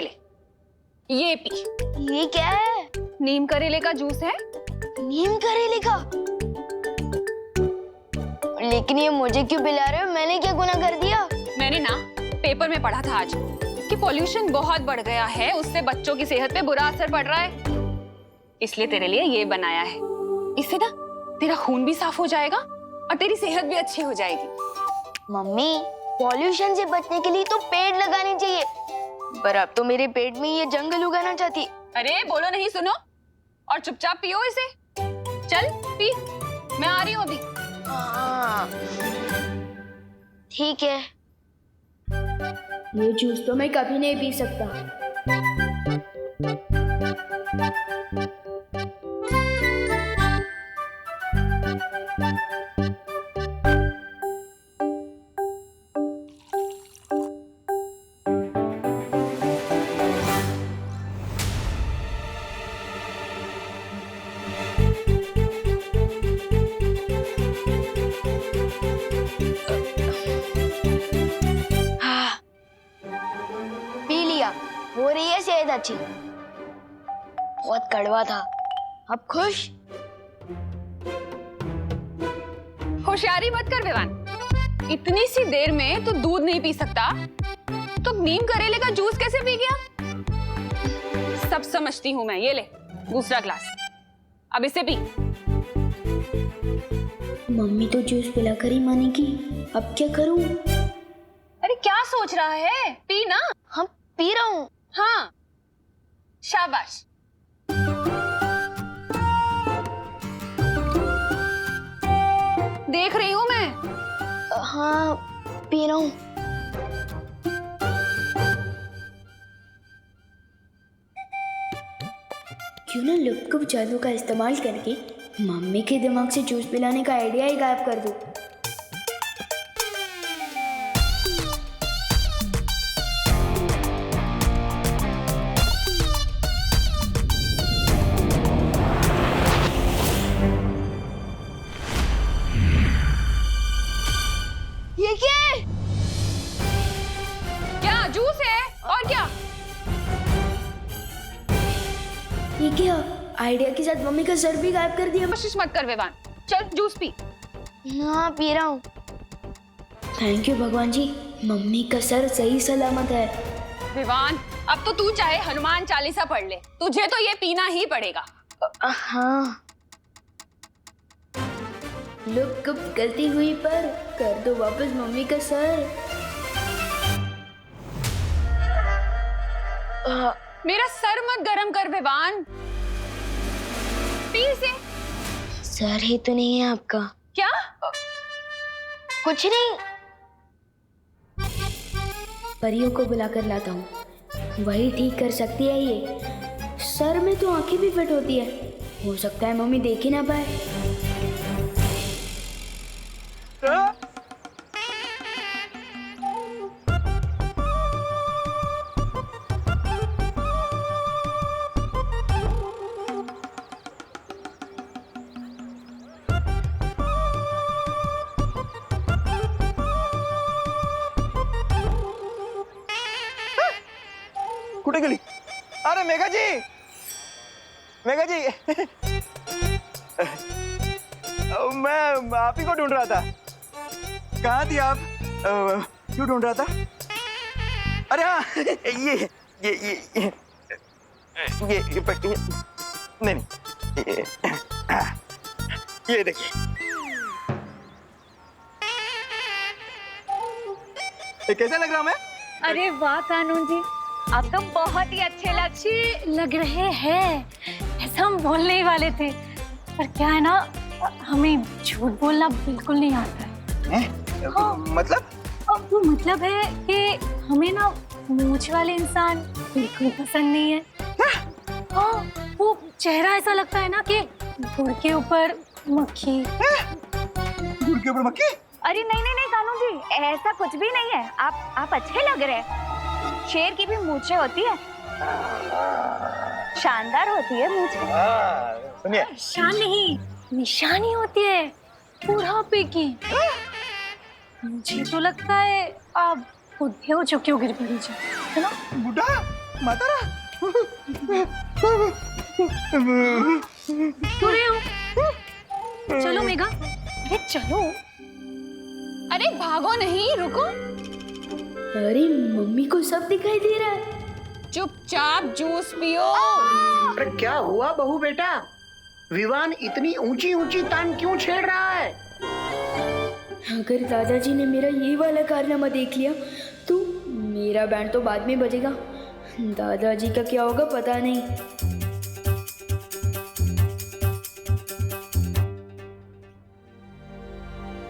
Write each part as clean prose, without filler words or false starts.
ले, ये पी। ये क्या है? नीम करेले का जूस है। नीम करेले का? लेकिन ये मुझे क्यों पिला रहे हो? मैंने क्या गुनाह कर दिया? मैंने ना पेपर में पढ़ा था आज कि पोल्यूशन बहुत बढ़ गया है, उससे बच्चों की सेहत पे बुरा असर पड़ रहा है, इसलिए तेरे लिए ये बनाया है। इससे ना तेरा खून भी साफ हो जाएगा और तेरी सेहत भी अच्छी हो जाएगी। मम्मी, पॉल्यूशन से बचने के लिए तो पेड़ लगाने चाहिए, पर अब तो मेरे पेट में ये जंगल उगाना चाहती। अरे बोलो नहीं, सुनो और चुपचाप पियो इसे। चल पी, मैं आ रही हूँ अभी। हाँ, ठीक है। ये जूस तो मैं कभी नहीं पी सकता। हाँ, पी लिया। हो रही है सेहत अच्छी। बहुत कड़वा था, अब खुश? होशियारी मत कर विवान, इतनी सी देर में तो दूध नहीं पी सकता तो नीम करेले का जूस कैसे पी गया? सब समझती हूँ मैं। ये ले दूसरा ग्लास, अब इसे पी। मम्मी तो जूस पिलाकर ही मानेगी, अब क्या करूं? अरे क्या सोच रहा है, पी ना। हम पी रहा हूँ। हाँ शाबाश। देख रही हूँ मैं। हाँ, पी रहा हूँ। क्यों ना लुप्त जादू का इस्तेमाल करके मम्मी के दिमाग से जूस पिलाने का आइडिया ही गायब कर दूं। ये क्या है? क्या जूस है और क्या? ये क्या? आइडिया के साथ मम्मी का सर भी गायब कर दिया। कोशिश मत कर विवान, चल जूस पी। हाँ, पी रहा हूँ। थैंक यू भगवान जी, मम्मी का सर सही सलामत है। विवान अब तो तू चाहे हनुमान चालीसा पढ़ ले, तुझे तो ये पीना ही पड़ेगा। हाँ, लुक कब गलती हुई पर कर दो वापस मम्मी का सर। मेरा सर मत गरम कर विवान, पी इसे। सर ही तो नहीं है आपका? क्या? कुछ नहीं। परियों को बुलाकर लाता हूँ, वही ठीक कर सकती है ये। सर में तो आंखें भी फिट होती है, हो सकता है मम्मी देख ही ना पाए। कुठे गेली? अरे मेघा जी, मेघा जी मैं आप ही को ढूंढ रहा था। कहाँ थी आप? क्यों ढूंढ रहा था? अरे हाँ, ये नहीं, ये देखिए, ये कैसा लग रहा मैं? अरे वाह कानून जी, आप तो बहुत ही अच्छे लग रहे हैं। ऐसा हम बोलने ही वाले थे, पर क्या है ना, हमें झूठ बोलना बिल्कुल नहीं आता है। हाँ, मतलब? अब वो मतलब है कि हमें ना मूंछ वाले इंसान बिल्कुल पसंद नहीं है। हाँ, वो चेहरा ऐसा लगता है ना कि गुड़ के ऊपर मक्खी। गुड़ के ऊपर मक्खी? अरे नहीं नहीं नहीं कानून जी, ऐसा कुछ भी नहीं है। आप अच्छे लग रहे हैं। शेर की भी मूंछें होती है, शानदार होती है मूंछें। सुनिए, शान नहीं, निशानी होती है बुढ़ापे की। मुझे तो लगता है आप बुढ़े हो चुके हो गिरगिरी जी, है ना? बुढ़ा? मातारा क्यों रहे हो? चलो मेघा, अरे चलो। अरे भागो नहीं, रुको। अरे मम्मी को सब दिखाई दे रहा है। चुपचाप जूस पियो। अरे क्या हुआ बहू बेटा? विवान इतनी ऊंची ऊंची तान क्यों छेड़ रहा है? अगर दादाजी ने मेरा ये वाला कारनामा देख लिया तो मेरा बैंड तो बाद में बजेगा। दादाजी का क्या होगा पता नहीं।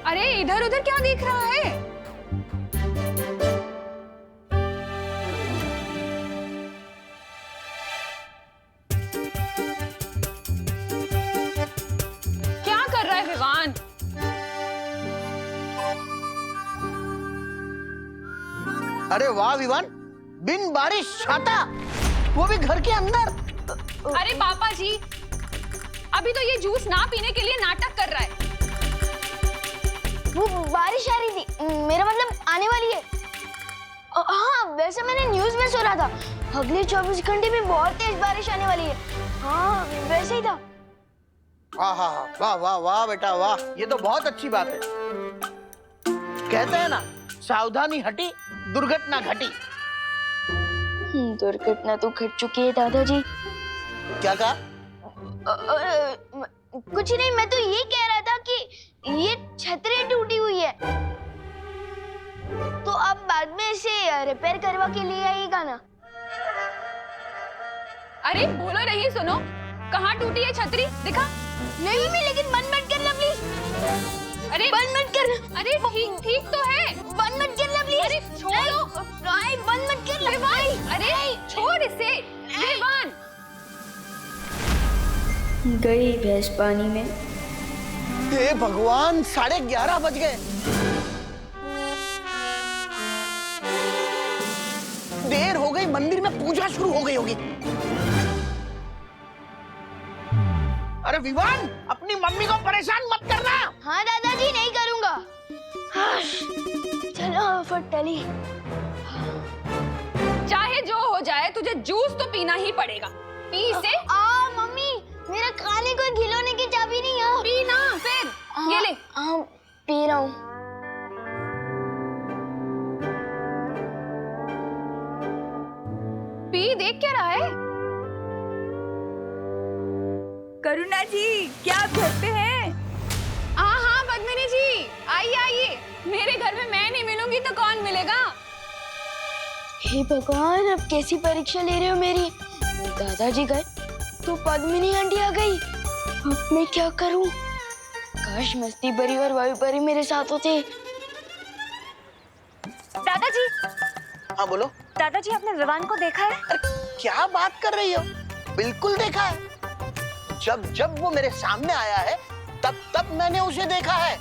अरे इधर उधर क्या देख रहा है? क्या कर रहा है विवान? अरे वाह विवान, बिन बारिश छाता, वो भी घर के अंदर। अरे पापा जी, अभी तो ये जूस ना पीने के लिए नाटक कर रहा है। वो बारिश आ रही थी, मेरा मतलब आने वाली है। हाँ, वैसे मैंने न्यूज़ में सुना था अगले 24 घंटे में बहुत तेज बारिश आने वाली है। हाँ, वैसे ही था। हाँ हाँ हाँ, वाह वाह वाह बेटा वाह, ये तो बहुत अच्छी बात है। कहते हैं ना, सावधानी हटी दुर्घटना घटी। दुर्घटना तो घट चुकी है दादाजी। क्या कहा? कुछ नहीं, मैं तो ये कह रहा था कि ये छतरी टूटी हुई है, तो अब बाद में इसे रिपेयर करवा के लिए आइएगा ना। अरे बोलो नहीं, सुनो, कहाँ टूटी है छतरी? दिखा। नहीं भी, लेकिन बंद मत करना प्लीज। अरे बंद मत करना। अरे ठीक ठीक तो है। बंद मत करना प्लीज। अरे छोड़ो। नहीं, बंद मत करना। विवान, अरे छोड़ इसे। विवान, गई भैंस पानी में। हे भगवान, 11:30 बज गए। देर हो गई, मंदिर में पूजा शुरू हो गई होगी। अरे विवान, अपनी मम्मी को परेशान मत करना। हाँ दादाजी, नहीं करूंगा। चलो फटली। चाहे जो हो जाए, तुझे जूस तो पीना ही पड़ेगा। पी इसे। मम्मी, मेरा खाने को खिलौने की चाबी नहीं है। पीना फिर। ये ले। पी रहा हूँ। पी, देख क्या रहा है? करुणा जी, क्या आप घर पे हैं? हाँ हाँ पद्मिनी जी, आइए आइए। मेरे घर में मैं नहीं मिलूंगी तो कौन मिलेगा? हे भगवान, अब कैसी परीक्षा ले रहे हो मेरी? दादाजी गए तो पद्मिनी आंटी आ गई। अब मैं क्या करूं? काश मस्ती परी और वायु परी मेरे साथ होते। दादाजी, हाँ बोलो। दादाजी आपने विवान को देखा है? अरे क्या बात कर रही हो? बिल्कुल देखा है। जब जब वो मेरे सामने आया है तब तब मैंने उसे देखा है,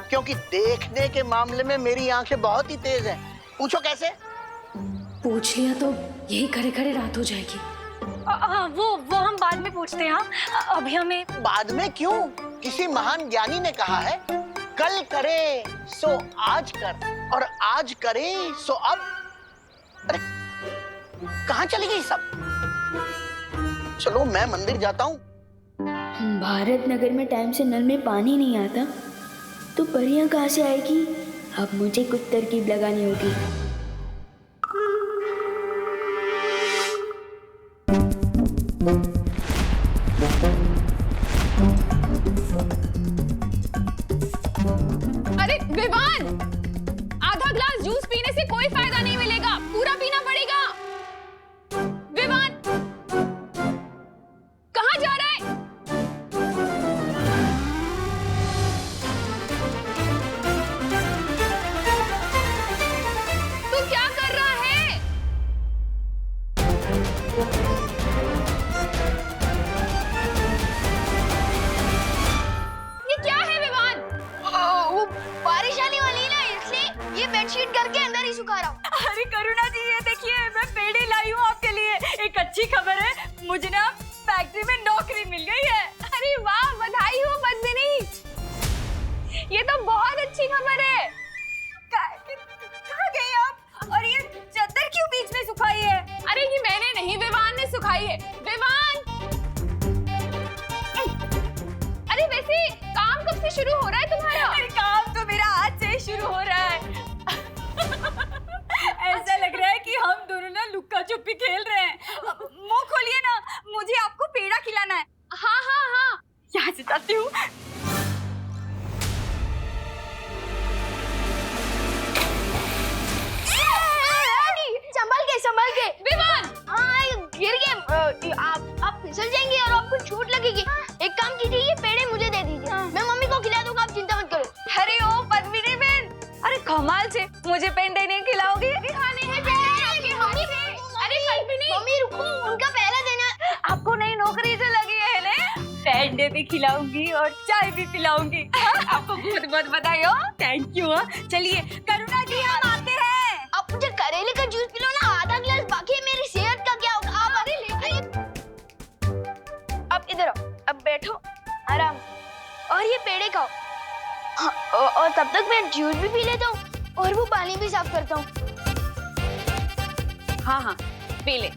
क्योंकि देखने के मामले में मेरी आंखें बहुत ही तेज हैं। पूछो कैसे? पूछ लिया तो यही खड़े खड़े रात हो जाएगी। वो हम बाद में पूछते हैं। हाँ, अभी हमें। बाद में क्यों? किसी महान ज्ञानी ने कहा है, कल करे सो आज कर और आज करे सो अब। अरे कहाँ चली गई सब? चलो मैं मंदिर जाता हूँ। भारत नगर में टाइम से नल में पानी नहीं आता तो परियां कहाँ से आएगी? अब मुझे कुछ तरकीब लगानी होगी। अरे विवान, आधा ग्लास जूस पीने से कोई फायदा नहीं मिलेगा, पूरा पीना पड़ेगा। विवान, कहाँ जा रहा है? तू क्या कर रहा है? ये क्या है विवान? वो बारिश आने वाली है ना, इसलिए ये बेडशीट करके अंदर ही सुखा रहा हूँ। अरे करुणा जी, ये देखिए, मैं पेड़े लाई हूँ आपके लिए। एक अच्छी खबर है, मुझे ना फैक्ट्री में नौकरी मिल गई है। अरे वाह, बधाई हो पद्मिनी। ये तो बहुत अच्छी खबर है। कहाँ गई आप? और ये चादर क्यों बीच में सुखाई है? अरे ये सुखाइए। विवान! अरे वैसे काम कब से शुरू हो रहा है तुम्हारा? अरे काम तो मेरा आज से ही शुरू हो रहा है। ऐसा लग रहा है कि हम दोनों ना लुक्का छुपी खेल रहे हैं। मुंह खोलिए ना, मुझे आपको पेड़ा खिलाना है। हाँ हाँ हाँ, यहाँ से जाती हूँ। संभल के विवान! हाँ ये गिर गए। आप फिसल जाएंगे और आपको चोट लगेगी। एक काम कीजिए, ये पेड़े मुझे दे दीजिए, मैं मम्मी को खिला दूंगा, आप चिंता मत करो। अरे ओ पद्मिनी बहन, अरे कमाल से मुझे पेंडे नहीं खिलाओगी? खाने हैं पेड़े आपके मम्मी। अरे पद्मिनी! मम्मी रुको, उनका पहला देना। आपको नई नौकरी से लगी है ना? पेंडे भी खिलाऊंगी और चाय भी पिलाऊंगी। आपको बहुत बहुत बधाई हो। Thank you. चलिए करुणा जी, हम आते हैं। आप मुझे करेले का जूस पिलो ना, आधा गिलास, बाकी मेरी सेहत का क्या होगा? आप अब इधर आओ, अब बैठो आराम और ये पेड़े खाओ। हाँ, और तब तक मैं जूस भी पी लेता हूँ और वो पानी भी साफ करता हूँ। हाँ हाँ, पी ले।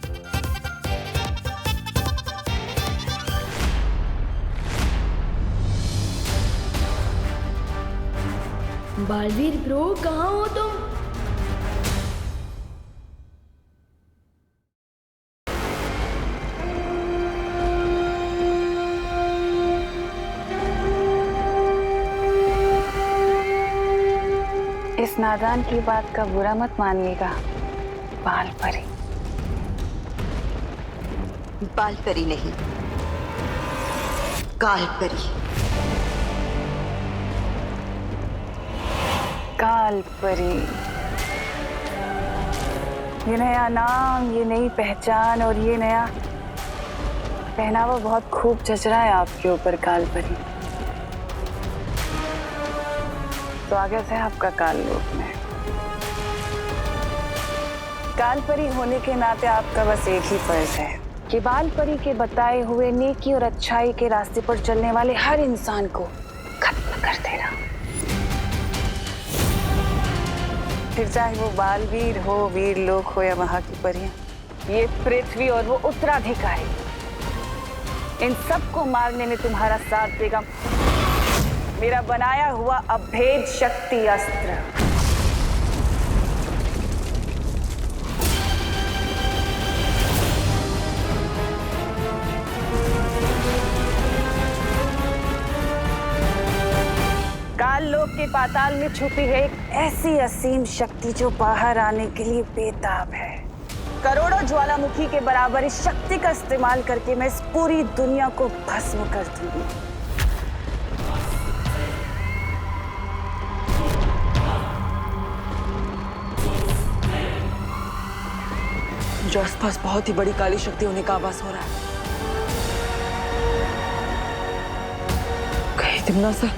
बालवीर ब्रो, कहाँ हो तुम? इस नादान की बात का बुरा मत मानिएगा, बाल परी। बाल परी नहीं, काल परी। काल परी, ये नया नाम, ये नई पहचान और ये नया पहनावा बहुत खूब जच रहा है आपके ऊपर काल परी। स्वागत है आपका काल लोक में। काल परी होने के नाते आपका बस एक ही फर्ज है कि बाल परी के बताए हुए नेकी और अच्छाई के रास्ते पर चलने वाले हर इंसान को खत्म कर देना। फिर चाहे वो बालवीर हो, वीर लोक हो या वहां की परियां, ये पृथ्वी और वो उत्तराधिकारी, इन सबको मारने में तुम्हारा साथ देगा मेरा बनाया हुआ अभेद शक्ति अस्त्र। काल लोक के पाताल में छुपी है एक ऐसी असीम शक्ति जो बाहर आने के लिए बेताब है। करोड़ों ज्वालामुखी के बराबर इस शक्ति का इस्तेमाल करके मैं इस पूरी दुनिया को भस्म कर दूंगी। जो आसपास बहुत ही बड़ी काली शक्ति होने का आभास हो रहा है। कहीं तिमना सर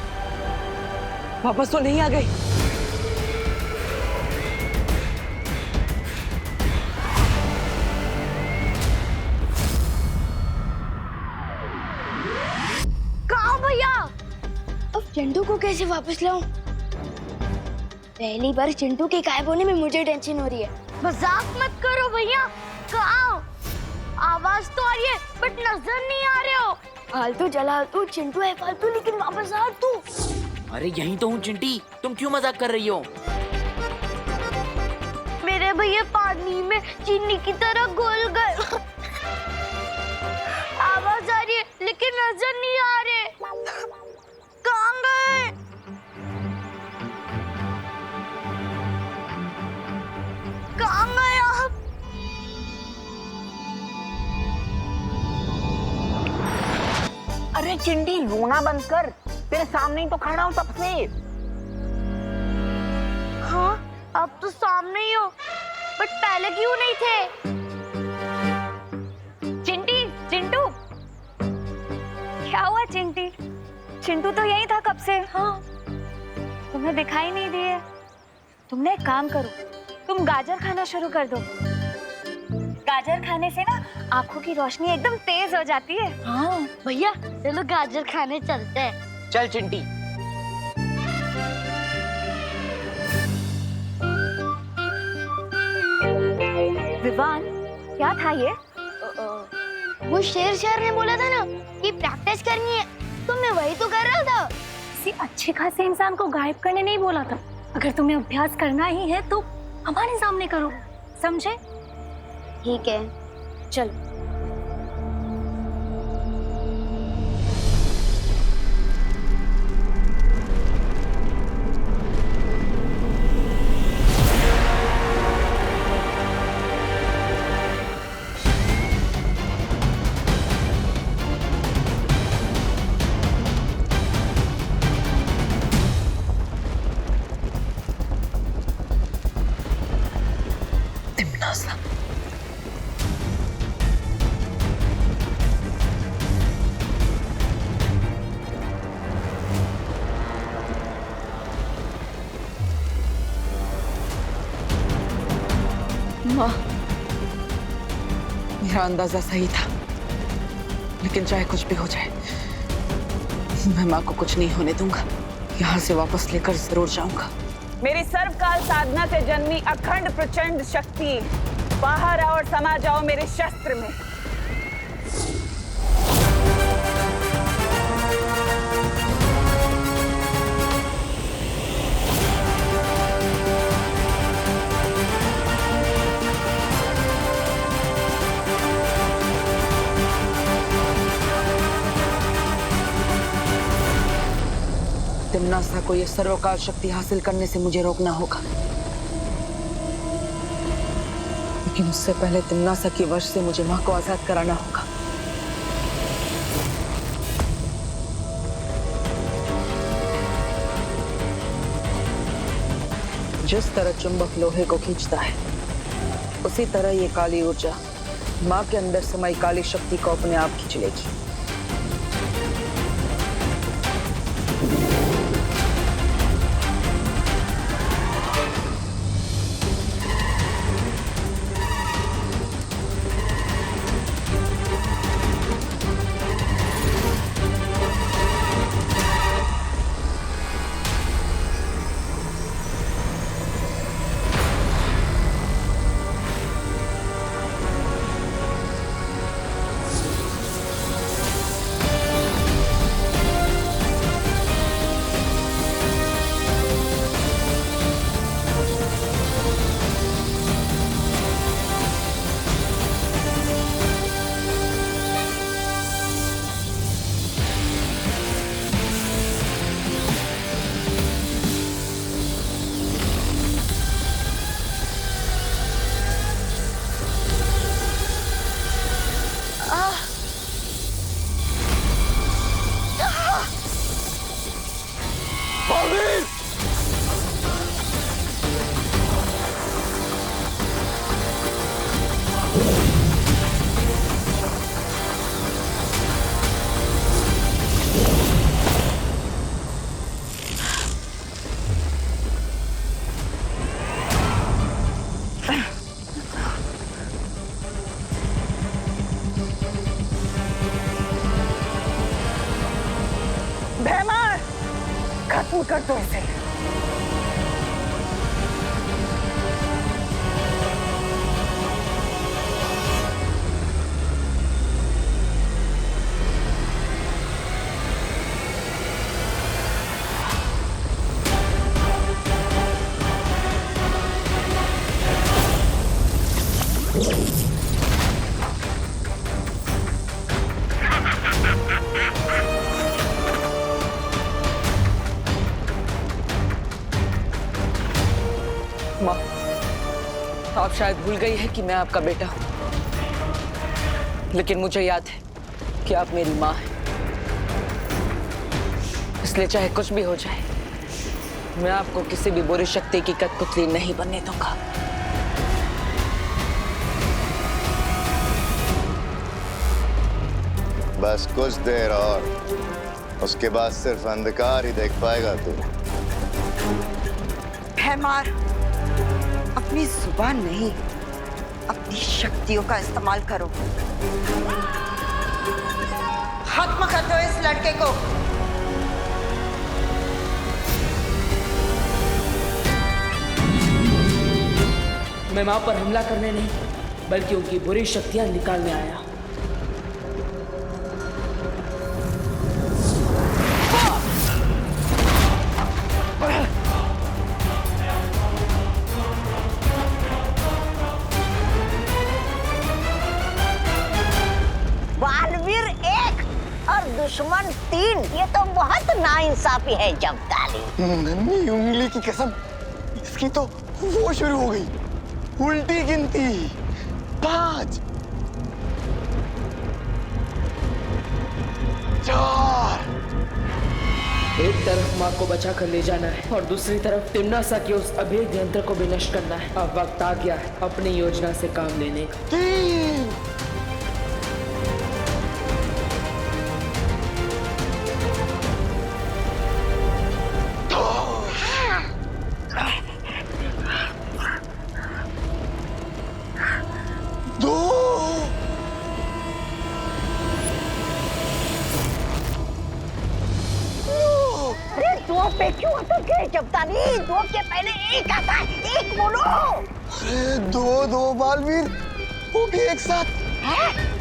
वापस तो नहीं आ गई? कहाँ भैया? अब चिंटू को कैसे वापस लाऊं? पहली बार चिंटू के गायब होने में मुझे टेंशन हो रही है। मजाक मत करो भैया, कहाँ? आवाज तो आ रही है बट नजर नहीं आ रहे हो। फालतू चला तू, चिंटू है फालतू, लेकिन वापस आ तू। अरे यहीं तो हूँ चिंटी, तुम क्यों मजाक कर रही हो? मेरे भैया पानी में चीनी की तरह घुल गए। आवाज आ रही है लेकिन नजर नहीं आ रहे। कहाँ गए? कहाँ गए आप? अरे चिंटी, रोना बंद कर, तेरे सामने ही तो खड़ा हूँ तब से। हाँ, अब तो सामने ही हो, बट पहले क्यों नहीं थे? चिंटी, चिंटू, क्या हुआ चिंटी? चिंटू तो यही था कब से। हाँ, तुम्हें दिखाई नहीं दिए। तुमने एक काम करो, तुम गाजर खाना शुरू कर दो। गाजर खाने से ना आंखों की रोशनी एकदम तेज हो जाती है। हाँ भैया, चलो गाजर खाने चलते हैं। चल चिंटी। विवान, क्या था ये? वो शेर ने बोला था ना कि प्रैक्टिस करनी है, तो मैं वही तो कर रहा था। किसी अच्छे खासे इंसान को गायब करने नहीं बोला था। अगर तुम्हें अभ्यास करना ही है तो हमारे सामने करो, समझे? ठीक है, चलो। माँ, मेरा अंदाजा सही था, लेकिन चाहे कुछ भी हो जाए, मैं माँ को कुछ नहीं होने दूंगा। यहाँ से वापस लेकर जरूर जाऊंगा। मेरी सर्वकाल साधना से जन्मी अखंड प्रचंड शक्ति, बाहर आओ और समा जाओ मेरे शस्त्र में। तिम्नासा को यह सर्वकाल शक्ति हासिल करने से मुझे रोकना होगा, लेकिन उससे पहले तिम्नासा की वश से मुझे माँ को आजाद कराना होगा। जिस तरह चुंबक लोहे को खींचता है, उसी तरह ये काली ऊर्जा माँ के अंदर समाई काली शक्ति को अपने आप खींच लेगी। भैमार, खत्म कर दो इसे। माँ, आप शायद भूल गई है कि मैं आपका बेटा हूं, लेकिन मुझे याद है कि आप मेरी माँ हैं। इसलिए चाहे कुछ भी हो जाए, मैं आपको किसी भी बुरी शक्ति की कठपुतली नहीं बनने दूंगा। बस कुछ देर और, उसके बाद सिर्फ अंधकार ही देख पाएगा तू। भैमार, अपनी जुबान नहीं, अपनी शक्तियों का इस्तेमाल करो। खत्म कर दो इस लड़के को। मैं माँ पर हमला करने नहीं, बल्कि उनकी बुरी शक्तियां निकालने आया। और दुश्मन 3। ये तो बहुत नाइंसाफी है जब्ताली। नन्ही उंगली की कसम, इसकी तो वो शुरू हो गई, उल्टी गिनती। 5 4। एक तरफ माँ को बचा कर ले जाना है और दूसरी तरफ तिम्नासा के उस अभेद यंत्र को भी नष्ट करना है। अब वक्त आ गया है अपनी योजना से काम लेने का। 3 2 अरे 2 पे क्यों अटक गए जब्ताली? 2 के पहले 1 आता है, 1 बोलो। अरे 2 बालवीर, वो भी एक साथ। हैं?